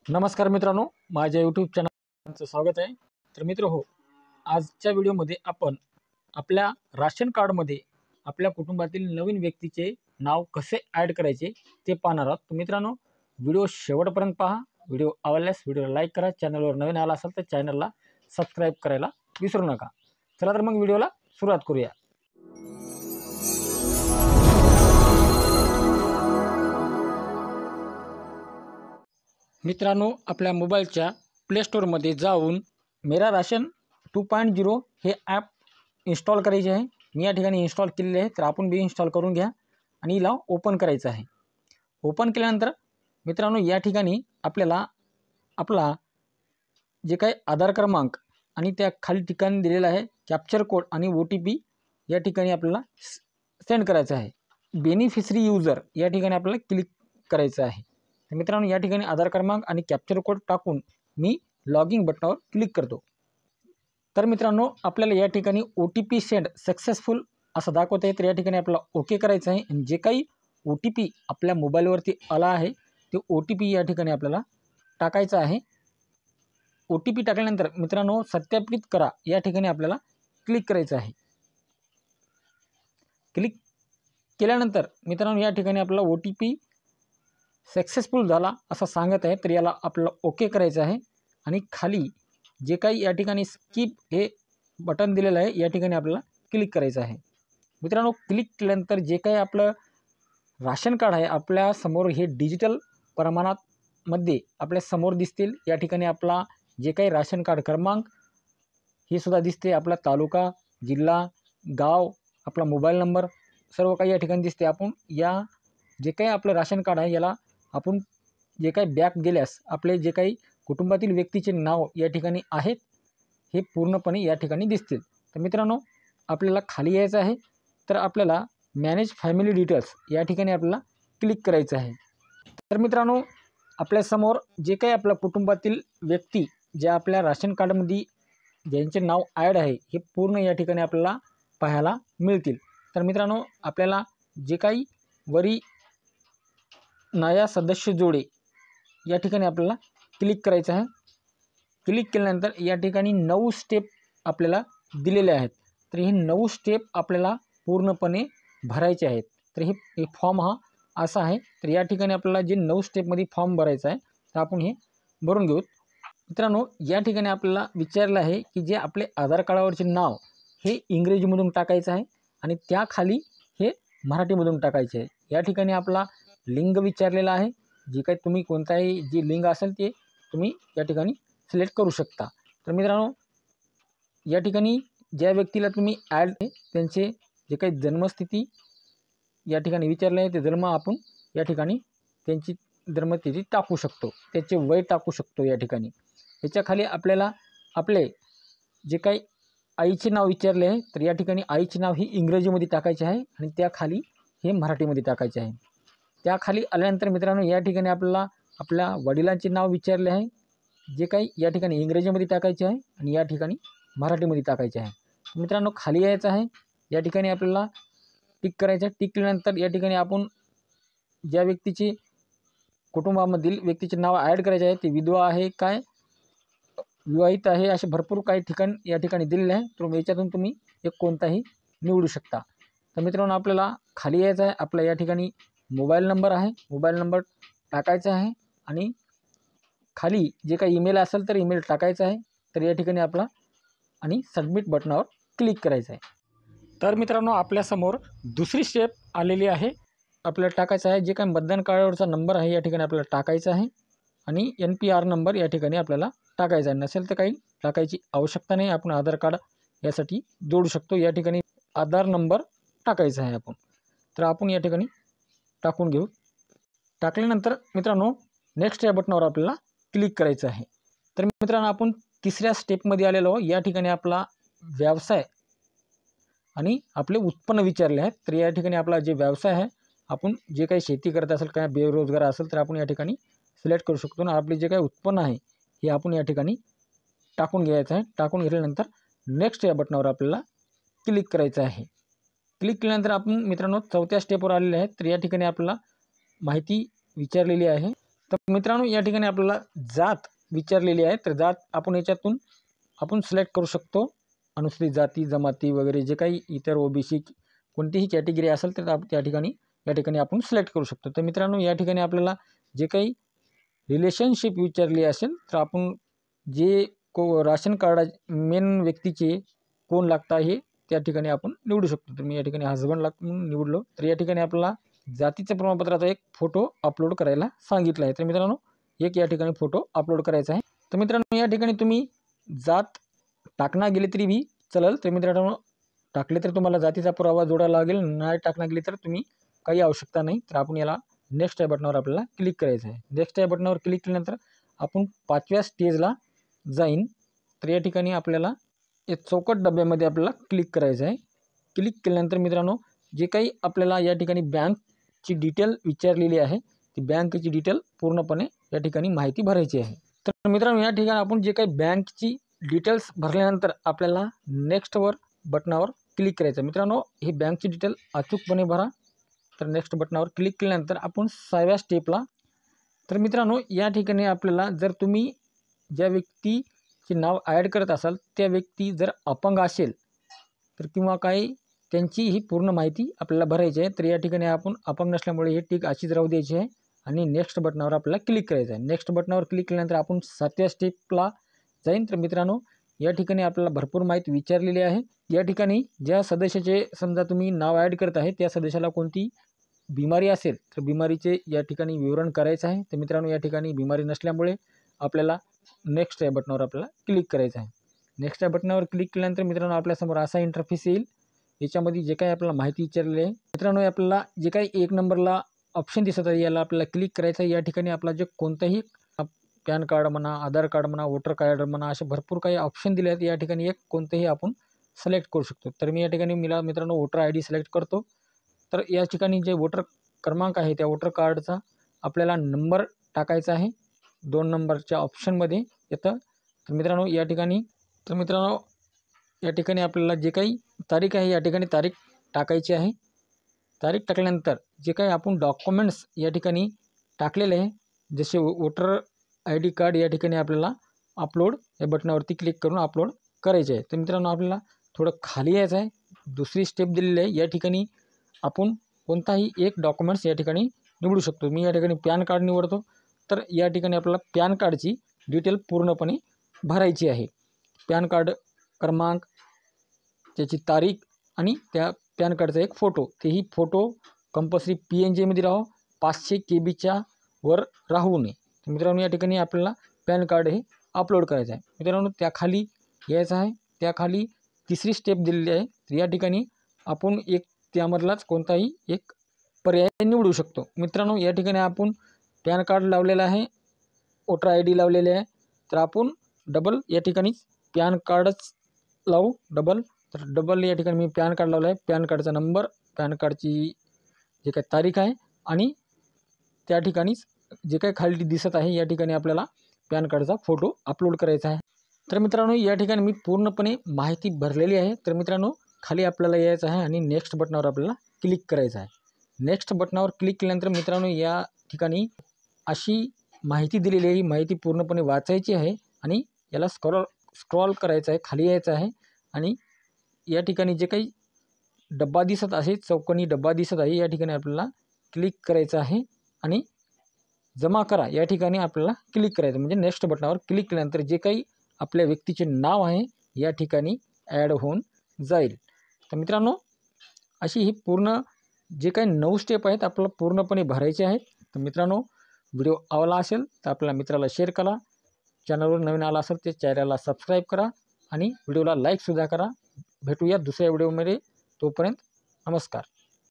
नमस्कार मित्रांनो, माझ्या यूट्यूब चॅनलचं स्वागत आहे। तर मित्र हो, आजच्या व्हिडिओमध्ये आपण आपल्या राशन कार्डमध्ये आपल्या कुटुंबातील नवीन व्यक्तीचे नाव कसे ॲड करायचे ते पाहणार आहोत। तर मित्रांनो, व्हिडिओ शेवटपर्यंत पहा। व्हिडिओ आवडल्यास व्हिडिओला लाईक करा, चॅनलवर नवीन आला असाल तर चॅनलला सबस्क्राईब करायला विसरू नका। चला तर मग व्हिडिओला सुरुवात करूया। मित्रांनो, आपल्या मोबाईलच्या प्ले स्टोअरमध्ये जाऊन मेरा राशन 2.0 हे ॲप इन्स्टॉल करायचे आहे। मी या ठिकाणी इन्स्टॉल केलेले आहे, तर आपण बी इन्स्टॉल करून घ्या आणि हिला ओपन करायचं आहे। ओपन केल्यानंतर मित्रांनो, या ठिकाणी आपल्याला आपला जे काही आधार क्रमांक आणि त्या खाली ठिकाणी दिलेला आहे कॅप्चर कोड आणि OTP या ठिकाणी आपल्याला सेंड करायचं आहे। बेनिफिशरी यूजर या ठिकाणी आपल्याला क्लिक करायचं आहे। तर मित्रांनो, या ठिकाणी आधार क्रमांक आणि कॅप्चर कोड टाकून मी लॉगिंग बटनावर क्लिक करतो। तर मित्रांनो, आपल्याला या ठिकाणी OTP सेंड सक्सेसफुल असं दाखवत आहे। तर या ठिकाणी आपल्याला ओके करायचं आहे आणि जे काही OTP आपल्या मोबाईलवरती आला आहे ते OTP या ठिकाणी आपल्याला टाकायचा आहे। OTP टाकल्यानंतर मित्रांनो, सत्यापित करा या ठिकाणी आपल्याला क्लिक करायचं आहे। क्लिक केल्यानंतर मित्रांनो, या ठिकाणी आपला OTP सक्सेसफुल झाला असं सांगत आहे। तर याला आपल्याला ओके करायचं आहे आणि खाली जे काही या ठिकाणी स्किप हे बटन दिलेलं आहे या ठिकाणी आपल्याला क्लिक करायचं आहे। मित्रांनो, क्लिक केल्यानंतर जे काही आपलं राशन कार्ड आहे आपल्या समोर हे डिजिटल प्रमाणात मध्ये आपल्या समोर दिसतील। या ठिकाणी आपला जे काही राशन कार्ड क्रमांक हे सुद्धा दिसते, आपला तालुका, जिल्हा, गाव, आपला मोबाईल नंबर सर्व काही या ठिकाणी दिसते। आपण या जे काही आपलं राशन कार्ड आहे याला आपण जे काही बॅक गेल्यास आपले जे काही कुटुंबातील व्यक्तीचे नाव या ठिकाणी आहेत हे पूर्णपणे या ठिकाणी दिसतील। तर मित्रांनो, आपल्याला खाली यायचं आहे, तर आपल्याला मॅनेज फॅमिली डिटेल्स या ठिकाणी आपल्याला क्लिक करायचं आहे। तर मित्रांनो, आपल्यासमोर जे काही आपल्या कुटुंबातील व्यक्ती जे आपल्या राशन कार्डमध्ये ज्यांचे नाव ॲड आहे हे पूर्ण या ठिकाणी आपल्याला पाहायला मिळतील। तर मित्रांनो, आपल्याला जे काही वरी नया सदस्य जोडे या ठिकाणी आपल्याला क्लिक करायचं आहे। क्लिक केल्यानंतर या ठिकाणी 9 स्टेप आपल्याला दिलेले आहेत। तर हे 9 स्टेप आपल्याला पूर्णपणे भरायचे आहेत। तर हे फॉर्म हा असा आहे। तर या ठिकाणी आपल्याला जे 9 स्टेपमध्ये फॉर्म भरायचा आहे तर आपण हे भरून घेऊ। मित्रांनो, या ठिकाणी आपल्याला विचारलं आहे की जे आपले आधार कार्डावरचे नाव हे इंग्रजीमधून टाकायचं आहे आणि त्याखाली हे मराठीमधून टाकायचे आहे। या ठिकाणी आपला लिंग विचारलेला आहे। जे काही तुम्ही कोणताही जे लिंग असेल ते तुम्ही या ठिकाणी सिलेक्ट करू शकता। तर मित्रांनो, या ठिकाणी ज्या व्यक्तीला तुम्ही ॲड त्यांचे जे काही जन्मस्थिती या ठिकाणी विचारले आहे ते जन्म आपण या ठिकाणी त्यांची जन्मतिथी टाकू शकतो, त्याचे वय टाकू शकतो। या ठिकाणी याच्याखाली आपल्याला आपले जे काही आईचे नाव विचारले आहे तर या ठिकाणी आईचे नाव ही इंग्रजीमध्ये टाकायचे आहे आणि त्याखाली हे मराठीमध्ये टाकायचे आहे। त्याखाली आल्यानंतर मित्रांनो, या ठिकाणी आपल्याला आपल्या वडिलांचे नाव विचारले आहे, जे काही या ठिकाणी इंग्रजीमध्ये टाकायचे आहे आणि या ठिकाणी मराठीमध्ये टाकायचे आहे। मित्रांनो, खाली यायचं आहे, या ठिकाणी आपल्याला टिक करायचं आहे। टिक केल्यानंतर या ठिकाणी आपण ज्या व्यक्तीचे कुटुंबामधील व्यक्तीचे नाव ॲड करायचे आहे ते विधवा आहे काय विवाहित आहे असे भरपूर काही ठिकाण या ठिकाणी दिलेले आहे। तर याच्यातून तुम्ही एक कोणताही निवडू शकता। तर मित्रांनो, आपल्याला खाली यायचं आहे, आपला या ठिकाणी मोबाईल नंबर आहे, मोबाईल नंबर टाकायचा आहे आणि खाली जे काही ईमेल असेल तर ईमेल टाकायचा आहे। तर या ठिकाणी आपला आणि सबमिट बटनावर क्लिक करायचं आहे। तर मित्रांनो, आपल्यासमोर दुसरी स्टेप आलेली आहे। आपल्याला टाकायचं आहे जे काही मतदान कार्डावरचा नंबर आहे या ठिकाणी आपल्याला टाकायचा आहे आणि NPR नंबर या ठिकाणी आपल्याला टाकायचा आहे। नसेल तर काही टाकायची आवश्यकता नाही, आपण आधार कार्ड यासाठी जोडू शकतो। या ठिकाणी आधार नंबर टाकायचा आहे आपण, तर आपण या ठिकाणी टाकून घेऊ। टाकल्यानंतर मित्रांनो, नेक्स्ट या बटनावर आपल्याला क्लिक करायचं आहे। तर मित्रांनो, आपण तिसऱ्या स्टेपमध्ये आलेलो आहोत। या ठिकाणी आपला व्यवसाय आणि आपले उत्पन्न विचारले आहेत। तर या ठिकाणी आपला जे व्यवसाय आहे, आपण जे काही शेती करत असेल काय बेरोजगार असेल तर आपण या ठिकाणी सिलेक्ट करू शकतो आणि आपले जे काही उत्पन्न आहे हे आपण या ठिकाणी टाकून घ्यायचं आहे। टाकून घेतल्यानंतर नेक्स्ट या बटनावर आपल्याला क्लिक करायचं आहे। क्लिक केल्यानंतर आपण मित्रांनो चौथ्या स्टेपवर आलेले आहेत। तर या ठिकाणी आपल्याला माहिती विचारलेली आहे, तर मित्रांनो या ठिकाणी आपल्याला जात विचारलेली आहे, तर जात आपण याच्यातून आपण सिलेक्ट करू शकतो. अनुसूचित जाती जमाती वगैरे जे काही इतर ओबीसी कोणतीही कॅटेगरी असेल तर त्या ठिकाणी या ठिकाणी आपण सिलेक्ट करू शकतो. तर मित्रांनो या ठिकाणी आपल्याला जे काही रिलेशनशिप विचारली असेल तर आपण जे राशन कार्ड मेन व्यक्तीचे कोण लागतात हे त्या ठिकाणी आपण निवडू शकतो. तर मी या ठिकाणी हजबंड निवडलो. तर या ठिकाणी आपल्याला जातीच्या प्रमाणपत्राचा एक फोटो अपलोड करायला सांगितलं आहे. तर मित्रांनो एक या ठिकाणी फोटो अपलोड करायचा आहे. तर मित्रांनो या ठिकाणी तुम्ही जात टाकना गेली तरी बी चालेल. तर मित्रांनो टाकले तर तुम्हाला जातीचा पुरावा जोडायला लागेल, नाही टाकना गेली तर तुम्ही काही आवश्यकता नाही. तर आपण याला नेक्स्ट या बटनावर आपल्याला क्लिक करायचं आहे. नेक्स्ट या बटनावर क्लिक केल्यानंतर आपण 5व्या स्टेजला जाईन. तर या ठिकाणी आपल्याला एक चौकट डब्यामध्ये आपल्याला क्लिक करायचं आहे. क्लिक केल्यानंतर मित्रांनो जे काही आपल्याला या ठिकाणी बँकची डिटेल विचारलेली आहे ती बँकेची डिटेल पूर्णपणे या ठिकाणी माहिती भरायची आहे. तर मित्रांनो या ठिकाणी आपण जे काही बँकची डिटेल्स भरल्यानंतर आपल्याला नेक्स्टवर बटनावर क्लिक करायचं. मित्रांनो ही बँकची डिटेल अचूकपणे भरा. तर नेक्स्ट बटनावर क्लिक केल्यानंतर आपण 6व्या स्टेपला. तर मित्रांनो या ठिकाणी आपल्याला जर तुम्ही ज्या व्यक्तीचे नाव ॲड करत असाल त्या व्यक्ती जर अपंग असेल तर किंवा काही त्यांची ही पूर्ण माहिती आपल्याला भरायची आहे. तर या ठिकाणी आपण अपंग नसल्यामुळे हे टिक अशीच राहू द्यायची आहे आणि नेक्स्ट बटनावर आपल्याला क्लिक करायचं आहे. नेक्स्ट बटनावर क्लिक केल्यानंतर आपण 7व्या स्टेपला जाईन. तर मित्रांनो या ठिकाणी आपल्याला भरपूर माहिती विचारलेली आहे. या ठिकाणी ज्या सदस्याचे समजा तुम्ही नाव ॲड करत आहे त्या सदस्याला कोणती बिमारी असेल तर बिमारीचे या ठिकाणी विवरण करायचं आहे. तर मित्रांनो या ठिकाणी बिमारी नसल्यामुळे आपल्याला नेक्स्ट या बटनावर आपल्याला क्लिक करायचं आहे. नेक्स्ट या बटनावर क्लिक केल्यानंतर मित्रांनो आपल्यासमोर असा इंटरफेस येईल. याच्यामध्ये जे काही आपल्याला माहिती विचारलेली आहे मित्रांनो आपल्याला जे काही 1 नंबरला ऑप्शन दिसत आहे याला आपल्याला क्लिक करायचं आहे. या ठिकाणी आपला जे कोणताही पॅन कार्ड म्हणा, आधार कार्ड म्हणा, वोटर कार्ड म्हणा असे भरपूर काही ऑप्शन दिले आहेत. या ठिकाणी एक कोणतेही आपण सिलेक्ट करू शकतो. तर मी या ठिकाणी मित्रांनो वोटर ID सिलेक्ट करतो. तर या ठिकाणी जे वोटर क्रमांक आहे त्या वोटर कार्डचा आपल्याला नंबर टाकायचा आहे. 2 नंबरच्या ऑप्शनमध्ये येतं. तर मित्रांनो या ठिकाणी आपल्याला जे काही तारीख आहे या ठिकाणी तारीख टाकायची आहे. तारीख टाकल्यानंतर जे काही आपण डॉक्युमेंट्स या ठिकाणी टाकलेले आहे जसे वोटर ID कार्ड या ठिकाणी आपल्याला अपलोड या बटनावरती क्लिक करून अपलोड करायचे आहे. तर मित्रांनो आपल्याला थोडं खाली यायचं आहे. दुसरी स्टेप दिलेली आहे. या ठिकाणी आपण कोणताही एक डॉक्युमेंट्स या ठिकाणी निवडू शकतो. मी या ठिकाणी पॅन कार्ड निवडतो. तर या ठिकाणी आपल्याला पॅन कार्डची डिटेल पूर्णपणे भरायची आहे. पॅन कार्ड क्रमांक, त्याची तारीख आणि त्या पॅन कार्डचा एक फोटो. तेही फोटो कंपल्सरी PNGमध्ये राहो, 500 KBच्या वर राहू नये. तर मित्रांनो या ठिकाणी आपल्याला पॅन कार्ड हे अपलोड करायचं आहे. मित्रांनो त्याखाली यायचं आहे. त्याखाली तिसरी स्टेप दिलेली आहे. तर या ठिकाणी आपण एक त्यामधलाच कोणताही एक पर्याय निवडू शकतो. मित्रांनो या ठिकाणी आपण पॅन कार्ड लावलेलं आहे, वोटर ID लावलेले आहे. तर आपण डबल या ठिकाणी पॅन कार्डच लावू डबल. तर डबल या ठिकाणी मी पॅन कार्ड लावलं आहे. पॅन कार्डचा नंबर, पॅन कार्डची जे काही तारीख आहे आणि त्या ठिकाणीच जे काही खाली दिसत आहे या ठिकाणी आपल्याला पॅन कार्डचा फोटो अपलोड करायचा आहे. तर मित्रांनो या ठिकाणी मी पूर्णपणे माहिती भरलेली आहे. तर मित्रांनो खाली आपल्याला यायचं आहे आणि नेक्स्ट बटनावर आपल्याला क्लिक करायचं आहे. नेक्स्ट बटनावर क्लिक केल्यानंतर मित्रांनो या ठिकाणी अशी माहिती दिलेली आहे. ही माहिती पूर्णपणे वाचायची आहे आणि याला स्क्रॉल करायचं आहे, खाली यायचं आहे आणि या ठिकाणी जे काही डब्बा दिसत आहे, चौकोनी डब्बा दिसत आहे, या ठिकाणी आपल्याला क्लिक करायचं आहे आणि जमा करा या ठिकाणी आपल्याला क्लिक करायचं. म्हणजे नेक्स्ट बटनावर क्लिक केल्यानंतर जे काही आपल्या व्यक्तीचे नाव आहे या ठिकाणी ॲड होऊन जाईल. तर मित्रांनो अशी ही पूर्ण जे काही 9 स्टेप आहेत आपल्याला पूर्णपणे भरायचे आहेत. तर मित्रांनो व्हिडिओ आवडला असेल तर आपल्या मित्राला शेअर करा. चॅनलवर नवीन आला असेल ते चॅनलला सबस्क्राईब करा आणि व्हिडिओला लाईकसुद्धा करा. भेटूया दुसऱ्या व्हिडिओमध्ये. तोपर्यंत नमस्कार.